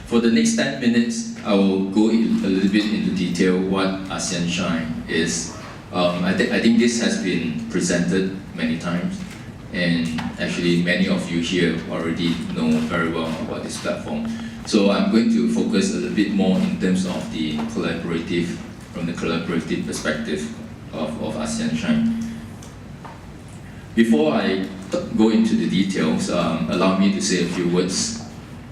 For the next 10 minutes, I will go a little bit into detail what ASEAN Shine is. I think this has been presented many times, and actually many of you here already know very well about this platform. So I'm going to focus a little bit more in terms of from the collaborative perspective of ASEAN Shine. Before I go into the details, allow me to say a few words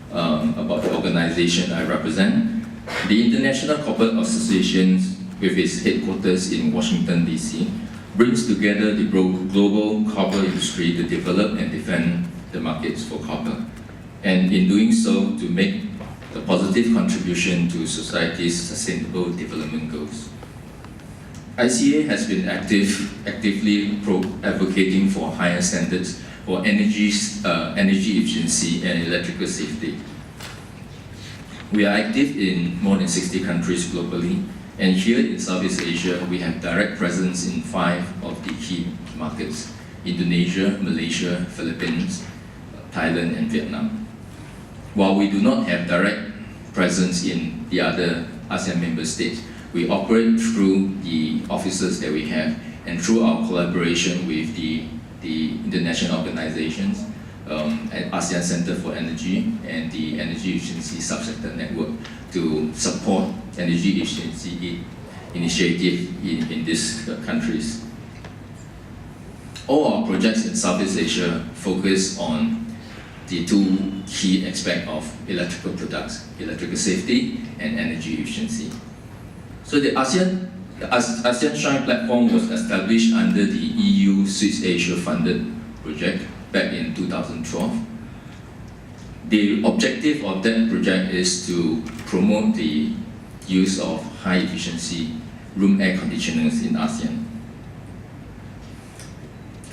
about the organization I represent. The International Corporate Association, with its headquarters in Washington, D.C., brings together the global copper industry to develop and defend the markets for copper, and in doing so, to make a positive contribution to society's sustainable development goals. ICA has been actively advocating for higher standards for energy efficiency and electrical safety. We are active in more than 60 countries globally, and here in Southeast Asia, we have direct presence in 5 of the key markets: Indonesia, Malaysia, Philippines, Thailand, and Vietnam. While we do not have direct presence in the other ASEAN member states, we operate through the offices that we have and through our collaboration with the international organizations, at ASEAN Center for Energy and the Energy Efficiency Subsector Network to support energy efficiency initiative in these countries. All our projects in Southeast Asia focus on the 2 key aspects of electrical products: electrical safety and energy efficiency. So the ASEAN Shine platform was established under the EU Swiss Asia funded project back in 2012. The objective of that project is to promote the use of high efficiency room air conditioners in ASEAN.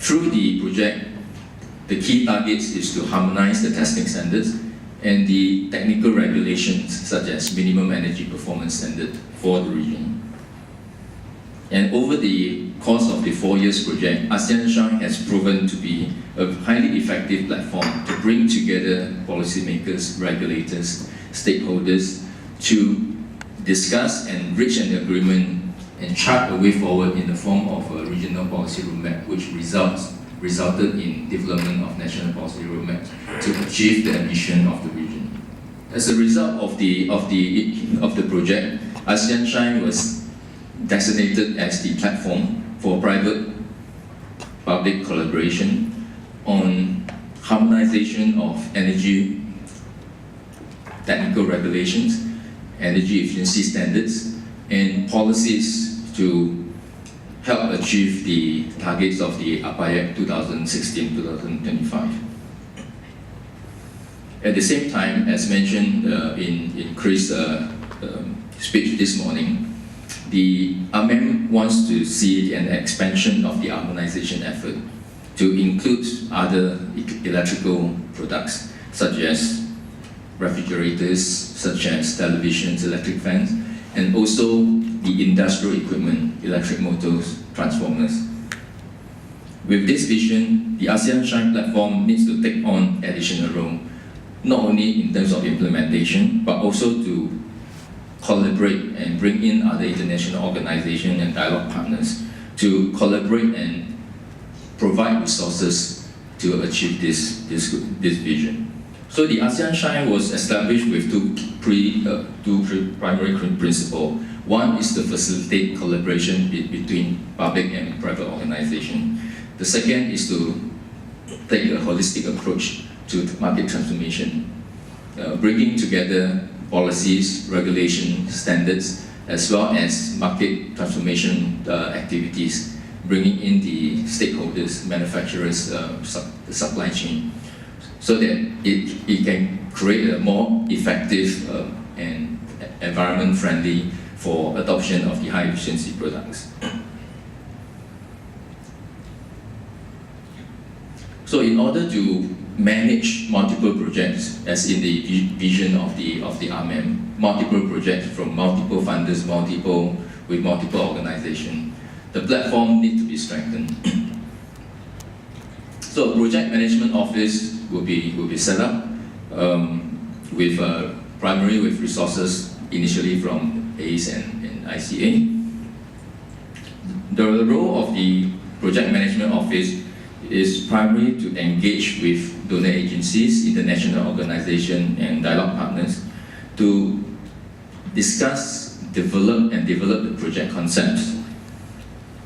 Through the project, the key targets is to harmonize the testing standards and the technical regulations such as minimum energy performance standard for the region. And over the course of the 4 years project, ASEAN Shine has proven to be a highly effective platform to bring together policymakers, regulators, stakeholders to discuss and reach an agreement and chart a way forward in the form of a regional policy roadmap, which resulted in development of national policy roadmap to achieve the ambition of the region. As a result of the project, ASEAN Shine was designated as the platform for private-public collaboration on harmonization of energy technical regulations, energy efficiency standards, and policies to help achieve the targets of the APAEC 2016-2025. At the same time, as mentioned in Chris' speech this morning, the AMEM wants to see an expansion of the harmonization effort to include other electrical products such as refrigerators, such as televisions, electric fans, and also the industrial equipment, electric motors, transformers. With this vision, the ASEAN Shine platform needs to take on additional role, not only in terms of implementation, but also to collaborate and bring in other international organizations and dialogue partners to collaborate and provide resources to achieve this vision. So the ASEAN Shine was established with two primary principles. One is to facilitate collaboration between public and private organizations. The second is to take a holistic approach to market transformation, bringing together policies, regulations, standards, as well as market transformation activities, bringing in the stakeholders, manufacturers, the supply chain, so that it can create a more effective and environment-friendly for adoption of the high-efficiency products. So in order to manage multiple projects, as in the vision of the RMM, multiple projects from multiple funders, with multiple organizations, the platform needs to be strengthened. So project management office will be set up with primarily with resources initially from ASEAN and ICA. The role of the Project Management Office is primarily to engage with donor agencies, international organizations, and dialogue partners to discuss, develop the project concepts.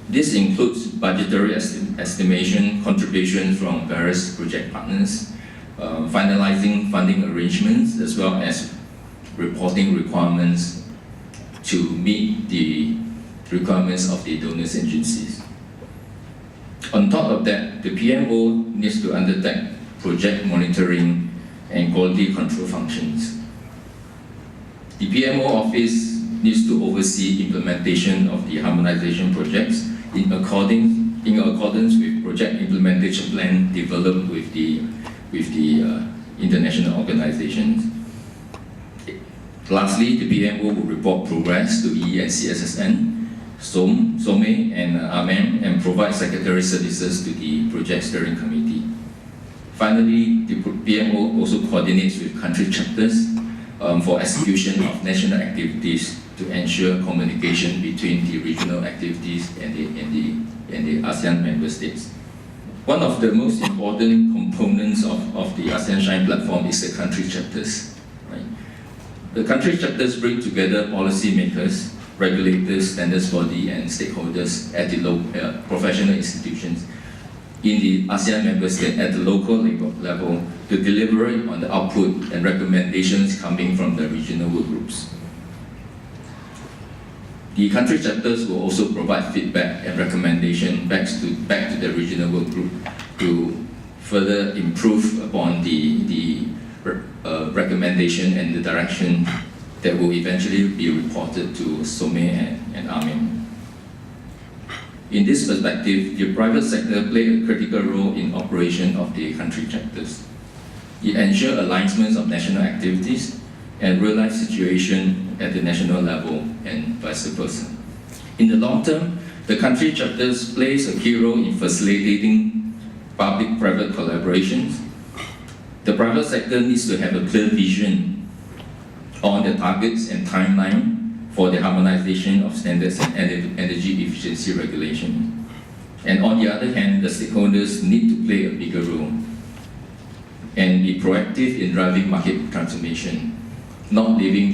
This includes budgetary estimation, contribution from various project partners, finalizing funding arrangements, as well as reporting requirements to meet the requirements of the donors agencies. On top of that, the PMO needs to undertake project monitoring and quality control functions. The PMO office needs to oversee implementation of the harmonization projects in accordance with project implementation plan developed with the international organizations. Lastly, the PMO will report progress to EE and CSSN, SOME and AMEM, and provide secretary services to the project steering committee. Finally, the PMO also coordinates with country chapters for execution of national activities to ensure communication between the regional activities and the ASEAN member states. One of the most important components of the ASEAN Shine platform is the country chapters. Right? The country chapters bring together policymakers, regulators, standards body, and stakeholders at the professional institutions in the ASEAN member state at the local level to deliberate on the output and recommendations coming from the regional work groups. The country chapters will also provide feedback and recommendation back to the regional work group to further improve upon the recommendation and the direction that will eventually be reported to SOME and AMEM. In this perspective, the private sector plays a critical role in operation of the country chapters. It ensures alignment of national activities and real-life situation at the national level and vice versa. In the long term, the country chapters plays a key role in facilitating public-private collaborations. The private sector needs to have a clear vision on the targets and timeline for the harmonization of standards and energy efficiency regulation. And on the other hand, the stakeholders need to play a bigger role and be proactive in driving market transformation, not leaving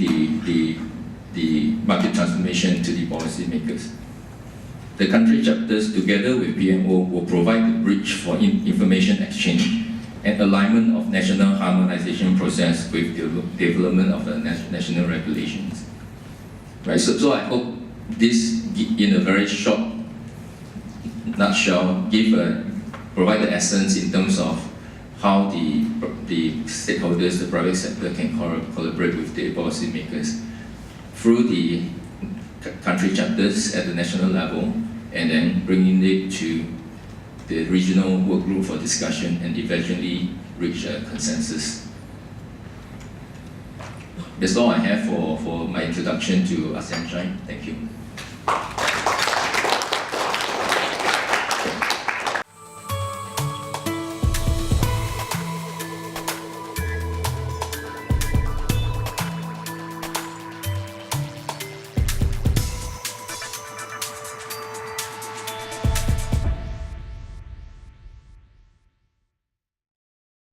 the market transformation to the policymakers. The country chapters, together with PMO, will provide the bridge for information exchange and alignment of national harmonization process with the development of the national regulations. Right, so I hope this, in a very short nutshell, provide the essence in terms of how the stakeholders, the private sector, can collaborate with the policymakers through the country chapters at the national level, and then bringing it to the regional work group for discussion and eventually reach a consensus. That's all I have for my introduction to ASEAN Shine. Thank you.